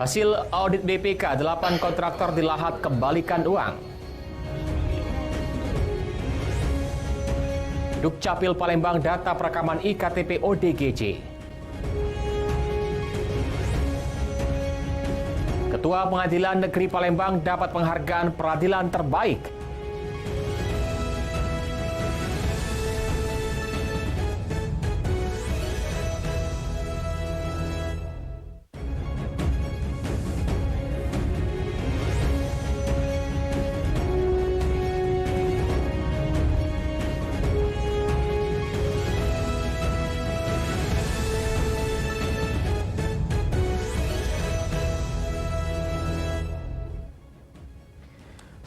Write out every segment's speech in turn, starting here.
Hasil audit BPK, 8 kontraktor di Lahat kembalikan uang. Dukcapil Palembang data perekaman IKTP ODGJ. Ketua Pengadilan Negeri Palembang dapat penghargaan peradilan terbaik.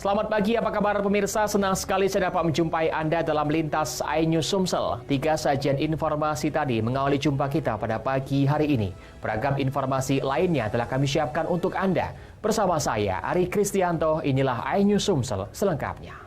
Selamat pagi, apa kabar pemirsa? Senang sekali saya dapat menjumpai Anda dalam Lintas iNews Sumsel. 3 sajian informasi tadi mengawali jumpa kita pada pagi hari ini. Beragam informasi lainnya telah kami siapkan untuk Anda. Bersama saya, Ari Kristianto, inilah iNews Sumsel selengkapnya.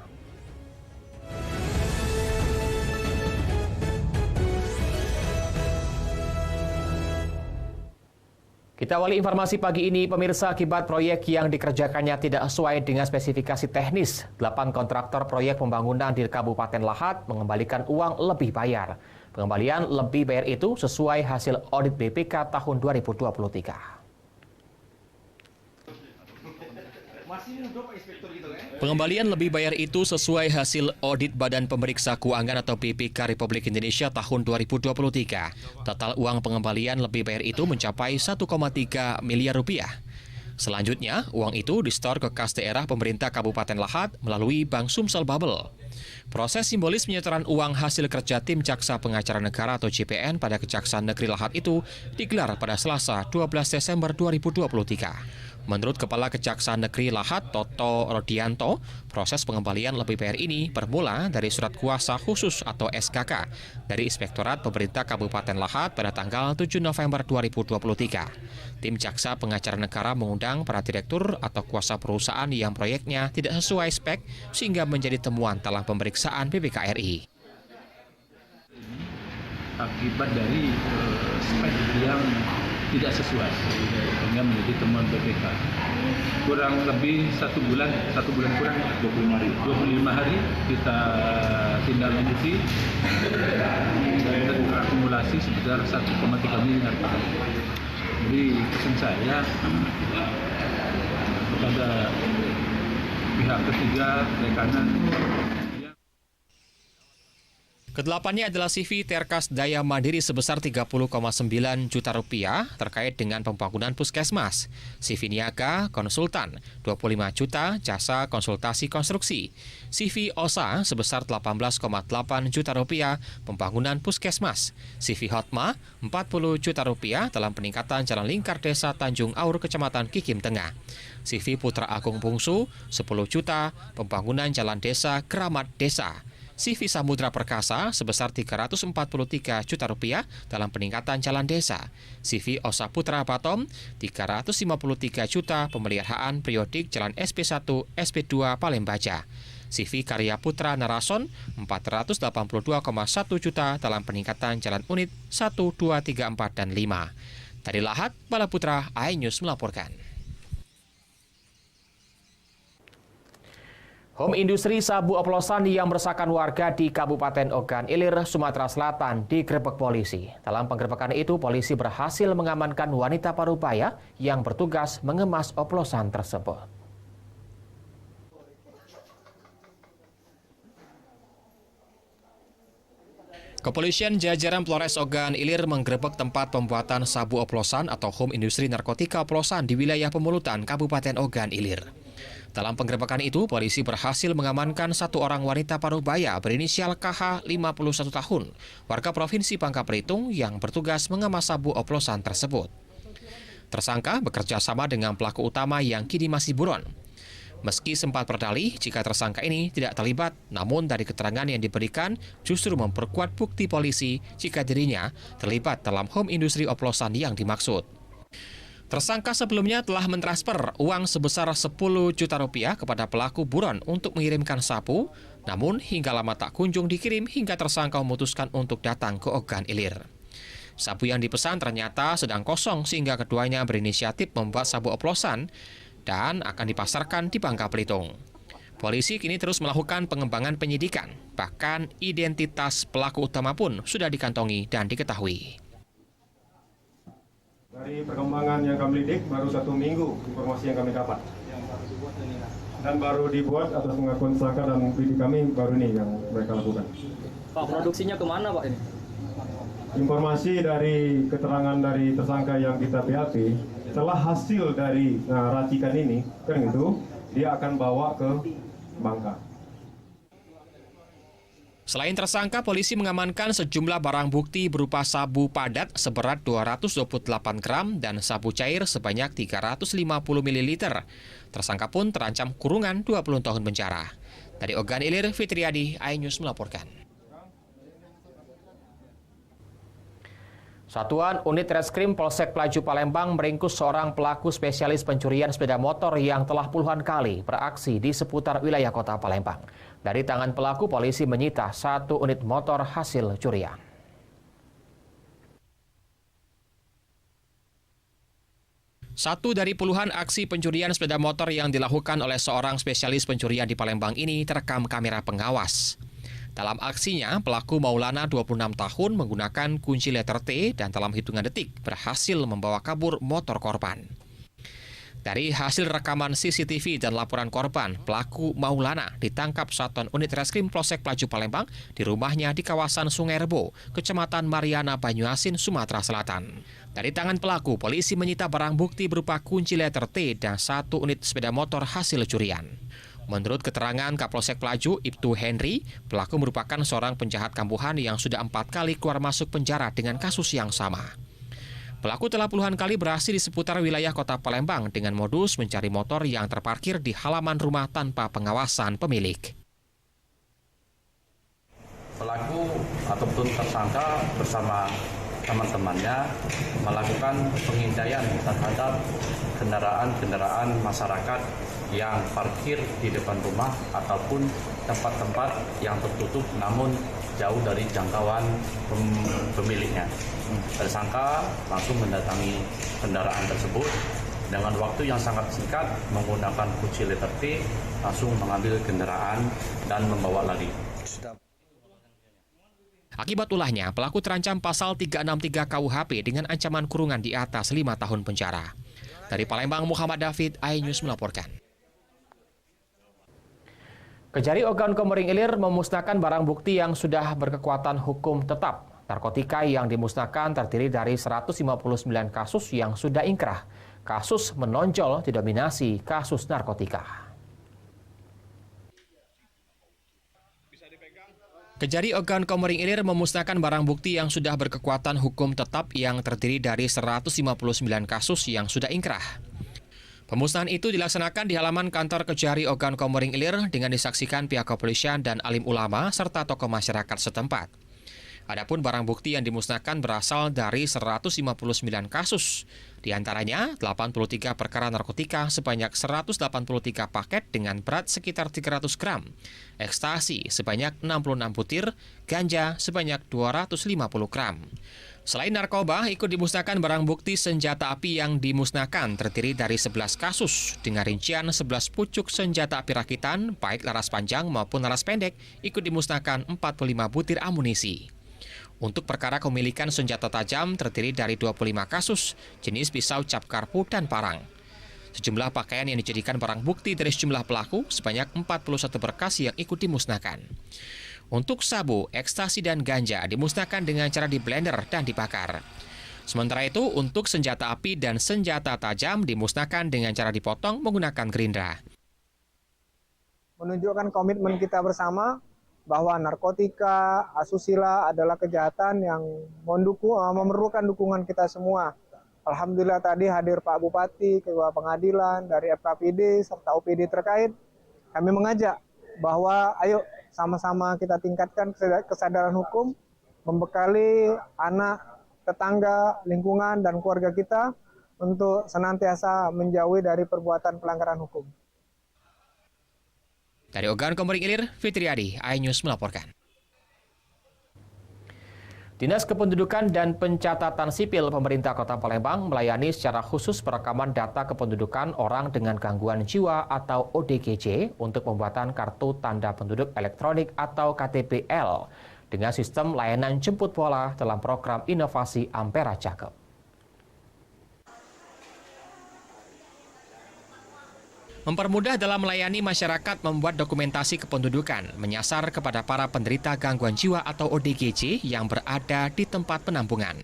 Kita awali informasi pagi ini, pemirsa, akibat proyek yang dikerjakannya tidak sesuai dengan spesifikasi teknis. 8 kontraktor proyek pembangunan di Kabupaten Lahat mengembalikan uang lebih bayar. Pengembalian lebih bayar itu sesuai hasil audit BPK tahun 2023. Pengembalian lebih bayar itu sesuai hasil audit Badan Pemeriksa Keuangan atau BPK Republik Indonesia tahun 2023. Total uang pengembalian lebih bayar itu mencapai 1,3 miliar rupiah. Selanjutnya, uang itu disetor ke kas daerah pemerintah Kabupaten Lahat melalui Bank Sumsel Bubble. Proses simbolis penyetoran uang hasil kerja tim Jaksa Pengacara Negara atau JPN pada Kejaksaan Negeri Lahat itu digelar pada Selasa 12 Desember 2023. Menurut Kepala Kejaksaan Negeri Lahat, Toto Rodianto, proses pengembalian lebih bayar ini bermula dari surat kuasa khusus atau SKK dari Inspektorat Pemerintah Kabupaten Lahat pada tanggal 7 November 2023. Tim Jaksa Pengacara Negara mengundang para direktur atau kuasa perusahaan yang proyeknya tidak sesuai spek sehingga menjadi temuan dalam pemeriksaan BPK RI. Akibat dari spek yang tidak sesuai sehingga menjadi temuan BPK. Kurang lebih 1 bulan kurang 25 hari kita tindak lanjuti dan akumulasi sebesar 1,3 miliar. Jadi pesan saya kepada pihak ketiga, rekanan. Kedelapannya adalah CV Terkas Daya Mandiri sebesar 30,9 juta rupiah terkait dengan pembangunan puskesmas. CV Niaga Konsultan 25 juta jasa konsultasi konstruksi. CV OSA sebesar 18,8 juta rupiah pembangunan puskesmas. CV Hotma 40 juta rupiah dalam peningkatan jalan lingkar desa Tanjung Aur Kecamatan Kikim Tengah. CV Putra Agung Bungsu 10 juta pembangunan jalan desa Keramat Desa. CV Samudra Perkasa sebesar 343 juta rupiah dalam peningkatan jalan desa. CV Osa Putra Batom 353 juta pemeliharaan periodik jalan SP1, SP2 Palembaja. CV Karya Putra Narason 482,1 juta dalam peningkatan jalan unit 1, 2, 3, 4, dan 5. Dari Lahat, Bala Putra, iNews melaporkan. Home industri sabu oplosan yang meresahkan warga di Kabupaten Ogan Ilir, Sumatera Selatan digerebek polisi. Dalam penggerebekan itu, polisi berhasil mengamankan wanita parubaya yang bertugas mengemas oplosan tersebut. Kepolisian jajaran Polres Ogan Ilir menggerebek tempat pembuatan sabu oplosan atau home industri narkotika oplosan di wilayah Pemulutan, Kabupaten Ogan Ilir. Dalam penggerebekan itu, polisi berhasil mengamankan 1 orang wanita parubaya berinisial KH 51 tahun, warga Provinsi Bangka Belitung yang bertugas mengemas sabu oplosan tersebut. Tersangka bekerja sama dengan pelaku utama yang kini masih buron. Meski sempat berdalih jika tersangka ini tidak terlibat, namun dari keterangan yang diberikan justru memperkuat bukti polisi jika dirinya terlibat dalam home industri oplosan yang dimaksud. Tersangka sebelumnya telah mentransfer uang sebesar 10 juta rupiah kepada pelaku buron untuk mengirimkan sabu, namun hingga lama tak kunjung dikirim hingga tersangka memutuskan untuk datang ke Ogan Ilir. Sabu yang dipesan ternyata sedang kosong sehingga keduanya berinisiatif membuat sabu oplosan dan akan dipasarkan di Bangka Belitung. Polisi kini terus melakukan pengembangan penyidikan, bahkan identitas pelaku utama pun sudah dikantongi dan diketahui. Dari perkembangan yang kami lidik, baru 1 minggu informasi yang kami dapat. Dan baru dibuat atas pengakuan tersangka dan bidik kami baru ini yang mereka lakukan. Pak, produksinya kemana Pak ini? Informasi dari keterangan dari tersangka yang kita BAP, setelah hasil dari racikan ini, kan itu, dia akan bawa ke Bangka. Selain tersangka, polisi mengamankan sejumlah barang bukti berupa sabu padat seberat 228 gram dan sabu cair sebanyak 350 ml. Tersangka pun terancam kurungan 20 tahun penjara. Dari Ogan Ilir, Fitriadi, iNews melaporkan. Satuan Unit Reskrim Polsek Pelaju Palembang meringkus seorang pelaku spesialis pencurian sepeda motor yang telah puluhan kali beraksi di seputar wilayah kota Palembang. Dari tangan pelaku, polisi menyita 1 unit motor hasil curian. Satu dari puluhan aksi pencurian sepeda motor yang dilakukan oleh seorang spesialis pencurian di Palembang ini terekam kamera pengawas. Dalam aksinya, pelaku Maulana 26 tahun menggunakan kunci letter T dan dalam hitungan detik berhasil membawa kabur motor korban. Dari hasil rekaman CCTV dan laporan korban, pelaku Maulana ditangkap Satuan Unit Reskrim Polsek Pelaju Palembang di rumahnya di kawasan Sungai Rebo, Kecamatan Mariana, Banyuasin, Sumatera Selatan. Dari tangan pelaku, polisi menyita barang bukti berupa kunci letter T dan 1 unit sepeda motor hasil curian. Menurut keterangan Kapolsek Pelaju, Ibtu Henry, pelaku merupakan seorang penjahat kambuhan yang sudah 4 kali keluar masuk penjara dengan kasus yang sama. Pelaku telah puluhan kali beraksi di seputar wilayah kota Palembang dengan modus mencari motor yang terparkir di halaman rumah tanpa pengawasan pemilik. Pelaku ataupun tersangka bersama teman-temannya melakukan pengintaian terhadap kendaraan-kendaraan masyarakat yang parkir di depan rumah ataupun tempat-tempat yang tertutup namun jauh dari jangkauan pemiliknya. Tersangka langsung mendatangi kendaraan tersebut dengan waktu yang sangat singkat menggunakan kunci letter T, langsung mengambil kendaraan dan membawa lari. Akibat ulahnya, pelaku terancam pasal 363 KUHP dengan ancaman kurungan di atas 5 tahun penjara. Dari Palembang, Muhammad David, iNews melaporkan. Kejari Ogan Komering Ilir memusnahkan barang bukti yang sudah berkekuatan hukum tetap. Narkotika yang dimusnahkan terdiri dari 159 kasus yang sudah ingkrah. Kasus menonjol didominasi kasus narkotika. Kejari Ogan Komering Ilir memusnahkan barang bukti yang sudah berkekuatan hukum tetap yang terdiri dari 159 kasus yang sudah ingkrah. Pemusnahan itu dilaksanakan di halaman kantor Kejari Ogan Komering Ilir dengan disaksikan pihak kepolisian dan alim ulama serta tokoh masyarakat setempat. Adapun barang bukti yang dimusnahkan berasal dari 159 kasus. Di antaranya 83 perkara narkotika sebanyak 183 paket dengan berat sekitar 300 gram, ekstasi sebanyak 66 butir, ganja sebanyak 250 gram. Selain narkoba, ikut dimusnahkan barang bukti senjata api yang dimusnahkan terdiri dari 11 kasus dengan rincian 11 pucuk senjata api rakitan, baik laras panjang maupun laras pendek, ikut dimusnahkan 45 butir amunisi. Untuk perkara kepemilikan senjata tajam terdiri dari 25 kasus, jenis pisau cap karpu dan parang. Sejumlah pakaian yang dijadikan barang bukti dari sejumlah pelaku sebanyak 41 berkas yang ikut dimusnahkan. Untuk sabu, ekstasi dan ganja dimusnahkan dengan cara diblender dan dibakar. Sementara itu, untuk senjata api dan senjata tajam dimusnahkan dengan cara dipotong menggunakan gerindra. Menunjukkan komitmen kita bersama bahwa narkotika, asusila adalah kejahatan yang memerlukan dukungan kita semua. Alhamdulillah tadi hadir Pak Bupati, Ketua Pengadilan, dari FKPD, serta OPD terkait. Kami mengajak bahwa ayo sama-sama kita tingkatkan kesadaran hukum, membekali anak, tetangga, lingkungan, dan keluarga kita untuk senantiasa menjauhi dari perbuatan pelanggaran hukum. Dari Ogan Komering Ilir, Fitriadi, iNews melaporkan. Dinas Kependudukan dan Pencatatan Sipil Pemerintah Kota Palembang melayani secara khusus perekaman data kependudukan orang dengan gangguan jiwa atau ODGJ untuk pembuatan kartu tanda penduduk elektronik atau KTPL dengan sistem layanan jemput bola dalam program inovasi Ampera Cakep. Mempermudah dalam melayani masyarakat membuat dokumentasi kependudukan menyasar kepada para penderita gangguan jiwa atau ODGJ yang berada di tempat penampungan.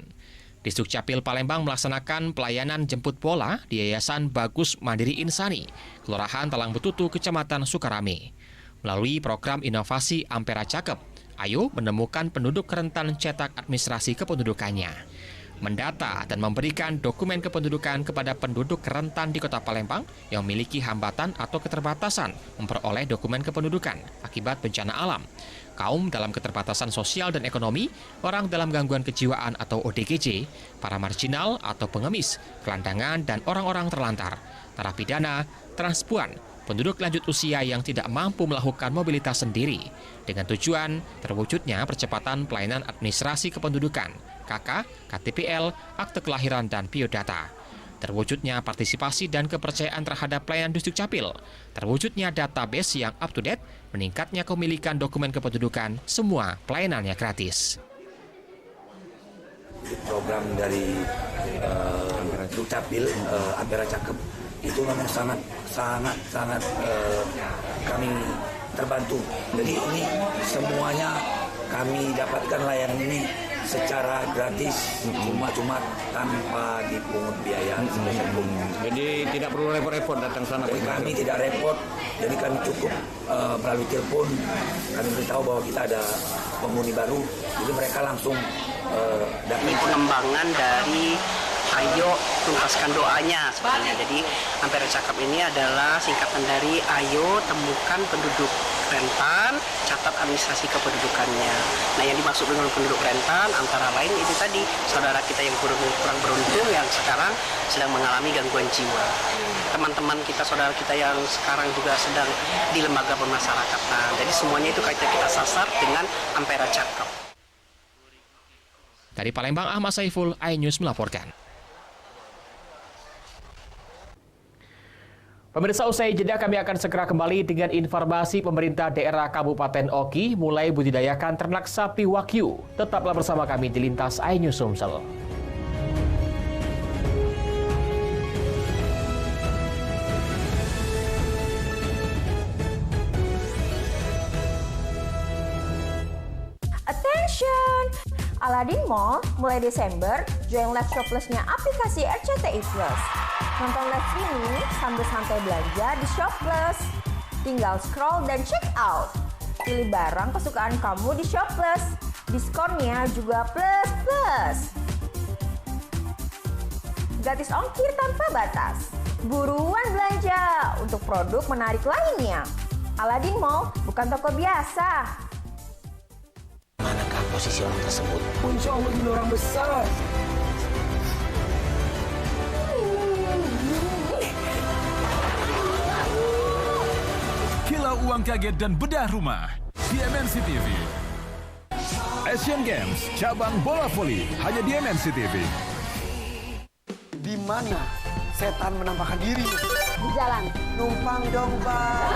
Disdukcapil Palembang melaksanakan pelayanan jemput bola di Yayasan Bagus Mandiri Insani, Kelurahan Talang Betutu, Kecamatan Sukarame. Melalui program inovasi Ampera Cakep, Ayo menemukan penduduk rentan cetak administrasi kependudukannya, mendata dan memberikan dokumen kependudukan kepada penduduk rentan di Kota Palembang yang memiliki hambatan atau keterbatasan memperoleh dokumen kependudukan akibat bencana alam, kaum dalam keterbatasan sosial dan ekonomi, orang dalam gangguan kejiwaan atau ODGJ, para marginal atau pengemis, gelandangan dan orang-orang terlantar, narapidana, transpuan, penduduk lanjut usia yang tidak mampu melakukan mobilitas sendiri, dengan tujuan terwujudnya percepatan pelayanan administrasi kependudukan, KK, KTPL, akte kelahiran, dan biodata. Terwujudnya partisipasi dan kepercayaan terhadap pelayanan Disdukcapil. Terwujudnya database yang up-to-date, meningkatnya kepemilikan dokumen kependudukan, semua pelayanannya gratis. Program dari Disdukcapil, Ampera Cakep, itu memang sangat kami terbantu. Jadi ini semuanya kami dapatkan layanan ini secara gratis, cuma tanpa dipungut biaya. Jadi tidak perlu repot-repot datang sana. Jadi kami tidak repot, jadi kami cukup melalui telepon kami beritahu bahwa kita ada penghuni baru, jadi mereka langsung dapat. Ini pengembangan dari Ayo tuntaskan doanya sebenarnya. Jadi Ampera Cakep ini adalah singkatan dari Ayo temukan penduduk rentan, catat administrasi kependudukannya. Nah, yang dimaksud dengan penduduk rentan antara lain itu tadi saudara kita yang kurang beruntung yang sekarang sedang mengalami gangguan jiwa. Teman-teman kita, saudara kita yang sekarang juga sedang di lembaga pemasyarakatan. Jadi semuanya itu kita sasar dengan Ampera Cakep. Dari Palembang, Ahmad Saiful, iNews melaporkan. Pemirsa, usai jeda kami akan segera kembali dengan informasi pemerintah daerah Kabupaten Oki mulai budidayakan ternak sapi Wagyu. Tetaplah bersama kami di Lintas iNews Sumsel. Attention! Aladin Mall mulai Desember join live Shopplus-nya aplikasi RCTI Plus. Nonton live streaming sambil santai belanja di Shopplus. Tinggal scroll dan check out. Pilih barang kesukaan kamu di Shopplus. Diskonnya juga plus. Gratis ongkir tanpa batas. Buruan belanja untuk produk menarik lainnya. Aladin Mall bukan toko biasa. Manakah posisi orang tersebut? Insya Allah ini orang besar. Kilau uang kaget dan bedah rumah di MNC TV. Asian Games cabang bola voli hanya di MNC TV. Di mana setan menampakkan diri? Di jalan. Numpang dong, Pak.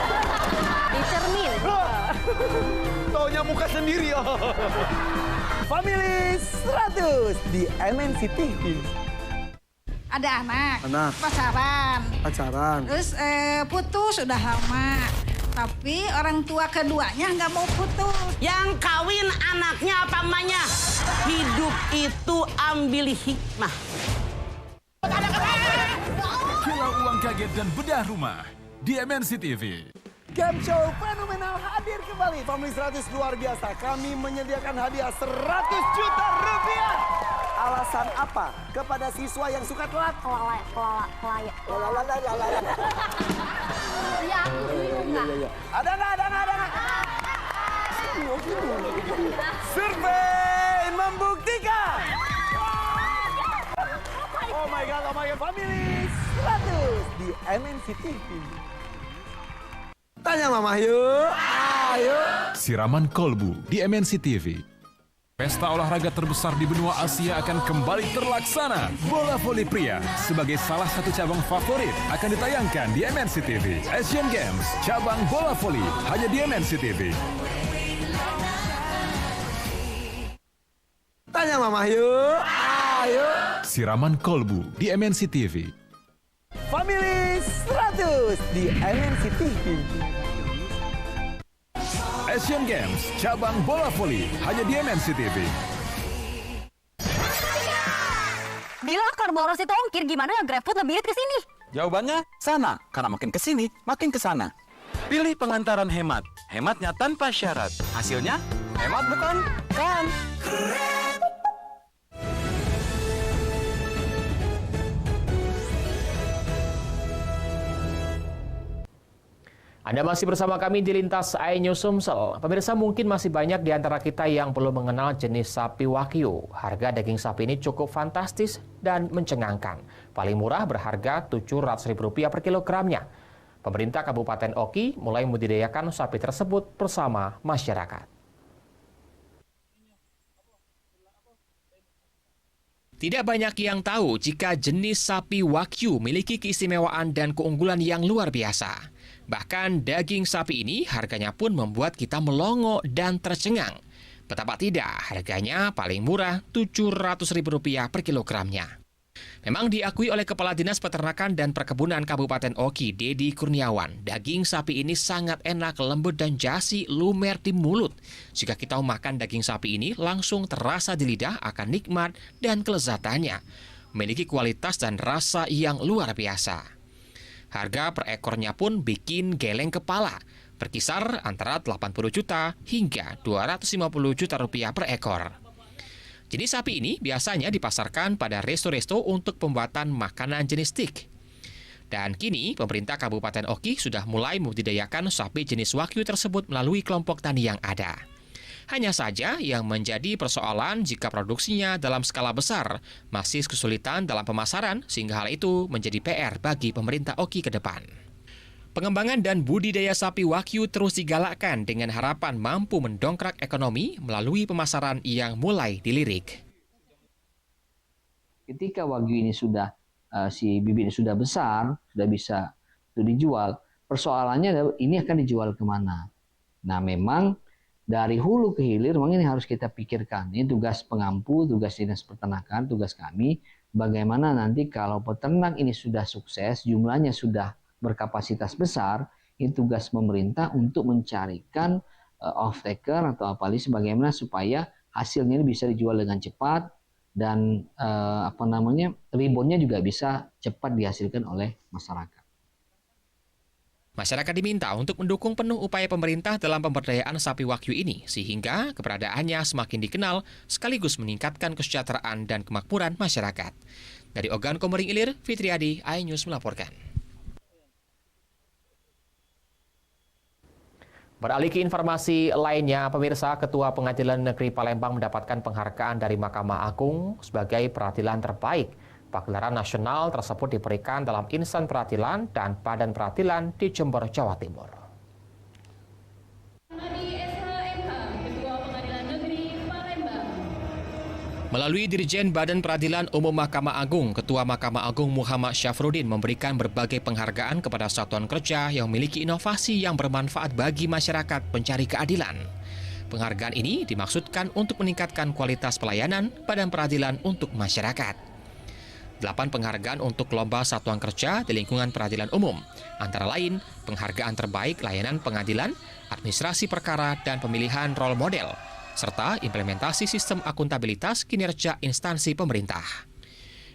Di cermin. Taunya muka sendiri. Family 100 di MNC TV. Ada anak. Pacaran. Terus putus sudah lama. Tapi orang tua keduanya nggak mau putus. Yang kawin anaknya apa emaknya? Hidup itu ambil hikmah. Kilau uang kaget dan bedah rumah di MNC TV. Game show fenomenal hadir kembali. Family 100 luar biasa. Kami menyediakan hadiah 100 juta rupiah. Alasan apa kepada siswa yang suka telat? Iya. Ada nggak? Survei membuktikan. Oh my god, Family 100 di MNC TV. Tanya Mama yuk. Ayo. Siraman kolbu di MNC TV. Pesta olahraga terbesar di benua Asia akan kembali terlaksana. Bola voli pria sebagai salah satu cabang favorit akan ditayangkan di MNC TV. Asian Games cabang bola voli hanya di MNC TV. Tanya Mama yuk. Ayo. Siraman kolbu di MNC TV. Family 100 di MNC TV. Asian Games cabang bola voli hanya di MNC TV. Bila Karboros itu ongkir, gimana GrabFood lebih irit ke sini? Jawabannya sana, karena makin ke sini, makin ke sana. Pilih pengantaran hemat, hematnya tanpa syarat. Hasilnya hemat bukan? Kan? Anda masih bersama kami di Lintas iNews Sumsel. Pemirsa, mungkin masih banyak di antara kita yang belum mengenal jenis sapi Wagyu. Harga daging sapi ini cukup fantastis dan mencengangkan. Paling murah berharga Rp700.000 per kilogramnya. Pemerintah Kabupaten Oki mulai membudidayakan sapi tersebut bersama masyarakat. Tidak banyak yang tahu jika jenis sapi Wagyu memiliki keistimewaan dan keunggulan yang luar biasa. Bahkan daging sapi ini harganya pun membuat kita melongo dan tercengang. Betapa tidak, harganya paling murah Rp700.000 per kilogramnya. Memang diakui oleh Kepala Dinas Peternakan dan Perkebunan Kabupaten Oki, Dedi Kurniawan, daging sapi ini sangat enak, lembut dan jasi, lumer di mulut. Jika kita makan daging sapi ini, langsung terasa di lidah akan nikmat dan kelezatannya. Memiliki kualitas dan rasa yang luar biasa. Harga per ekornya pun bikin geleng kepala, berkisar antara 80 juta hingga 250 juta rupiah per ekor. Jenis sapi ini biasanya dipasarkan pada resto-resto untuk pembuatan makanan jenis steak. Dan kini pemerintah Kabupaten Oki sudah mulai membudidayakan sapi jenis Wagyu tersebut melalui kelompok tani yang ada. Hanya saja yang menjadi persoalan jika produksinya dalam skala besar, masih kesulitan dalam pemasaran sehingga hal itu menjadi PR bagi pemerintah Oki ke depan. Pengembangan dan budidaya sapi Wagyu terus digalakkan dengan harapan mampu mendongkrak ekonomi melalui pemasaran yang mulai dilirik. Ketika Wagyu ini sudah si bibit ini sudah besar, sudah bisa dijual, persoalannya adalah ini akan dijual kemana. Nah, memang dari hulu ke hilir memang ini harus kita pikirkan. Ini tugas pengampu, tugas Dinas Peternakan, tugas kami. Bagaimana nanti kalau peternak ini sudah sukses, jumlahnya sudah berkapasitas besar, ini tugas pemerintah untuk mencarikan off-taker atau apalagi sebagaimana supaya hasilnya ini bisa dijual dengan cepat dan ribonnya juga bisa cepat dihasilkan oleh masyarakat. Masyarakat diminta untuk mendukung penuh upaya pemerintah dalam pemberdayaan sapi Wagyu ini, sehingga keberadaannya semakin dikenal sekaligus meningkatkan kesejahteraan dan kemakmuran masyarakat. Dari Ogan Komering Ilir, Fitriadi, iNews melaporkan. Beralih ke informasi lainnya, pemirsa, Ketua Pengadilan Negeri Palembang mendapatkan penghargaan dari Mahkamah Agung sebagai peradilan terbaik. Pagelaran nasional tersebut diberikan dalam insan peradilan dan badan peradilan di Jember, Jawa Timur. Melalui Dirjen Badan Peradilan Umum Mahkamah Agung, Ketua Mahkamah Agung Muhammad Syafruddin memberikan berbagai penghargaan kepada satuan kerja yang memiliki inovasi yang bermanfaat bagi masyarakat pencari keadilan. Penghargaan ini dimaksudkan untuk meningkatkan kualitas pelayanan badan peradilan untuk masyarakat. 8 penghargaan untuk lomba satuan kerja di lingkungan peradilan umum, antara lain penghargaan terbaik layanan pengadilan, administrasi perkara dan pemilihan role model, serta implementasi sistem akuntabilitas kinerja instansi pemerintah.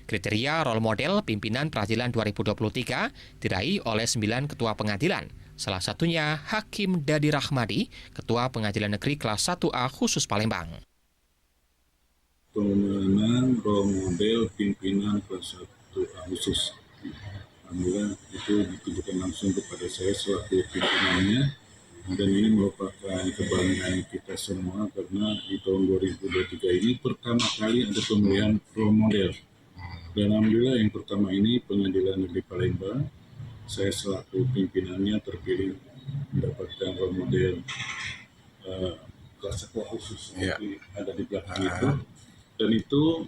Kriteria role model pimpinan peradilan 2023 diraih oleh 9 ketua pengadilan, salah satunya Hakim Dadi Rahmadi, Ketua Pengadilan Negeri Kelas 1A khusus Palembang. Pemenangan role model pimpinan kelas 1A khusus. Alhamdulillah itu ditujukan langsung kepada saya selaku pimpinannya, dan ini merupakan kebanggaan kita semua karena di tahun 2023 ini pertama kali ada pemilihan role model. Dan alhamdulillah yang pertama ini Pengadilan Negeri Palembang, saya selaku pimpinannya terpilih mendapatkan role model kelas 1 khusus ada di belakang itu, dan itu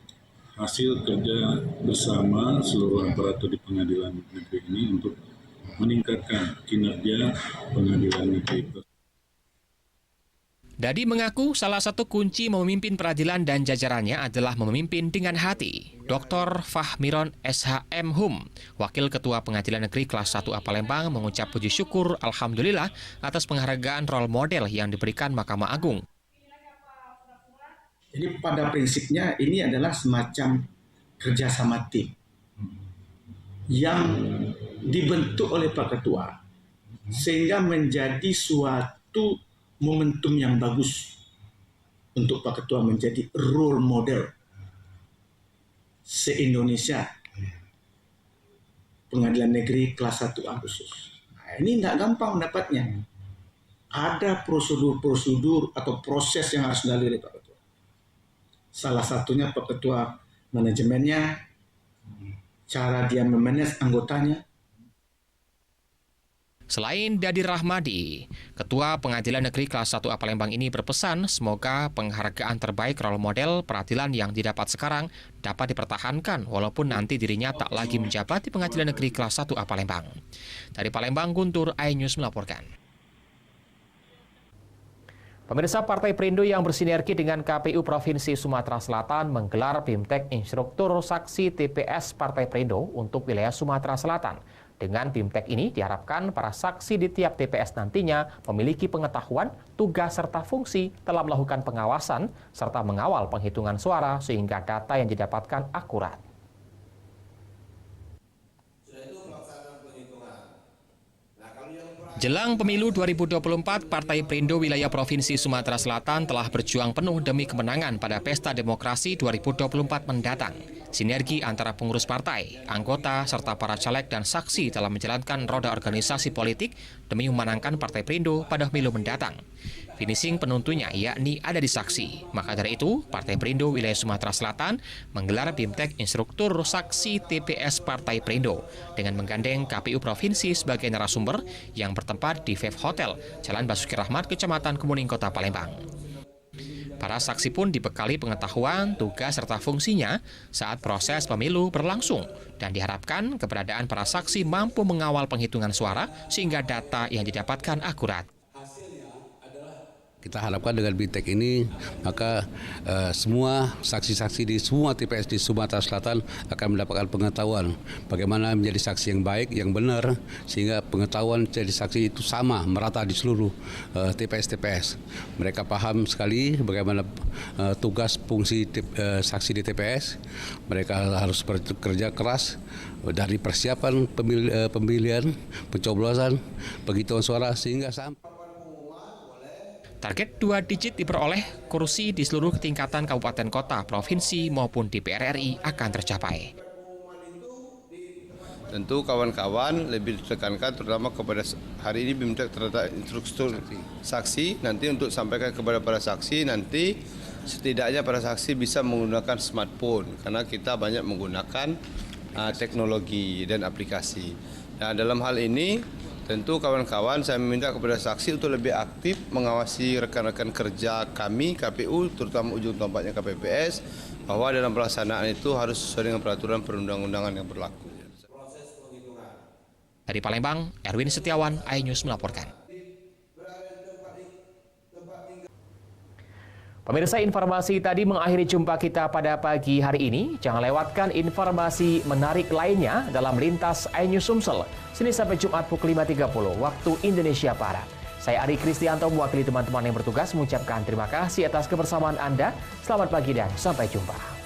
hasil kerja bersama seluruh aparatur di pengadilan negeri ini untuk meningkatkan kinerja pengadilan negeri. Dadi mengaku salah satu kunci memimpin peradilan dan jajarannya adalah memimpin dengan hati. Dr. Fahmiron SHM Hum, Wakil Ketua Pengadilan Negeri Kelas 1A Palembang, mengucap puji syukur Alhamdulillah atas penghargaan role model yang diberikan Mahkamah Agung. Jadi pada prinsipnya ini adalah semacam kerjasama tim yang dibentuk oleh Pak Ketua sehingga menjadi suatu momentum yang bagus untuk Pak Ketua menjadi role model se-Indonesia Pengadilan Negeri Kelas 1A khusus. Nah, ini tidak gampang mendapatnya. Ada prosedur-prosedur atau proses yang harus dilalui oleh Pak Ketua. Salah satunya Pak Ketua manajemennya, cara dia memanage anggotanya. Selain Dadi Rahmadi, Ketua Pengadilan Negeri Kelas 1A Palembang ini berpesan semoga penghargaan terbaik role model peradilan yang didapat sekarang dapat dipertahankan walaupun nanti dirinya tak lagi menjabat di Pengadilan Negeri Kelas 1A Palembang. Dari Palembang, Guntur, iNews melaporkan. Pemirsa, Partai Perindo yang bersinergi dengan KPU Provinsi Sumatera Selatan menggelar BIMTEK Instruktur Saksi TPS Partai Perindo untuk wilayah Sumatera Selatan. Dengan BIMTEK ini diharapkan para saksi di tiap TPS nantinya memiliki pengetahuan, tugas, serta fungsi dalam melakukan pengawasan serta mengawal penghitungan suara sehingga data yang didapatkan akurat. Jelang pemilu 2024, Partai Perindo wilayah Provinsi Sumatera Selatan telah berjuang penuh demi kemenangan pada Pesta Demokrasi 2024 mendatang. Sinergi antara pengurus partai, anggota, serta para caleg dan saksi dalam menjalankan roda organisasi politik demi memenangkan Partai Perindo pada pemilu mendatang. Finishing penuntunya yakni ada di saksi. Maka dari itu, Partai Perindo wilayah Sumatera Selatan menggelar BIMTEK Instruktur Saksi TPS Partai Perindo dengan menggandeng KPU Provinsi sebagai narasumber yang bertempat di Vev Hotel, Jalan Basuki Rahmat, Kecamatan Kemuning, Kota Palembang. Para saksi pun dibekali pengetahuan, tugas, serta fungsinya saat proses pemilu berlangsung dan diharapkan keberadaan para saksi mampu mengawal penghitungan suara sehingga data yang didapatkan akurat. Kita harapkan dengan BIMTEK ini, maka semua saksi-saksi di semua TPS di Sumatera Selatan akan mendapatkan pengetahuan bagaimana menjadi saksi yang baik, yang benar, sehingga pengetahuan jadi saksi itu sama, merata di seluruh TPS-TPS. Mereka paham sekali bagaimana tugas fungsi saksi di TPS. Mereka harus bekerja keras dari persiapan pemilihan, pencoblosan, penghitungan suara, sehingga sampai target 2 digit diperoleh kursi di seluruh tingkatan kabupaten kota, provinsi maupun DPR RI akan tercapai. Tentu kawan-kawan lebih ditekankan terutama kepada hari ini BIMTEK terhadap instruktur saksi, nanti untuk sampaikan kepada para saksi, nanti setidaknya para saksi bisa menggunakan smartphone karena kita banyak menggunakan teknologi dan aplikasi. Nah, dalam hal ini tentu kawan-kawan saya meminta kepada saksi untuk lebih aktif mengawasi rekan-rekan kerja kami KPU, terutama ujung tombaknya KPPS, bahwa dalam pelaksanaan itu harus sesuai dengan peraturan perundang-undangan yang berlaku. Dari Palembang, Erwin Setiawan, iNews melaporkan. Pemirsa, informasi tadi mengakhiri jumpa kita pada pagi hari ini. Jangan lewatkan informasi menarik lainnya dalam Lintas iNews Sumsel, Senin sampai Jumat pukul 5.30 waktu Indonesia Barat. Saya Ari Kristianto mewakili teman-teman yang bertugas mengucapkan terima kasih atas kebersamaan Anda. Selamat pagi dan sampai jumpa.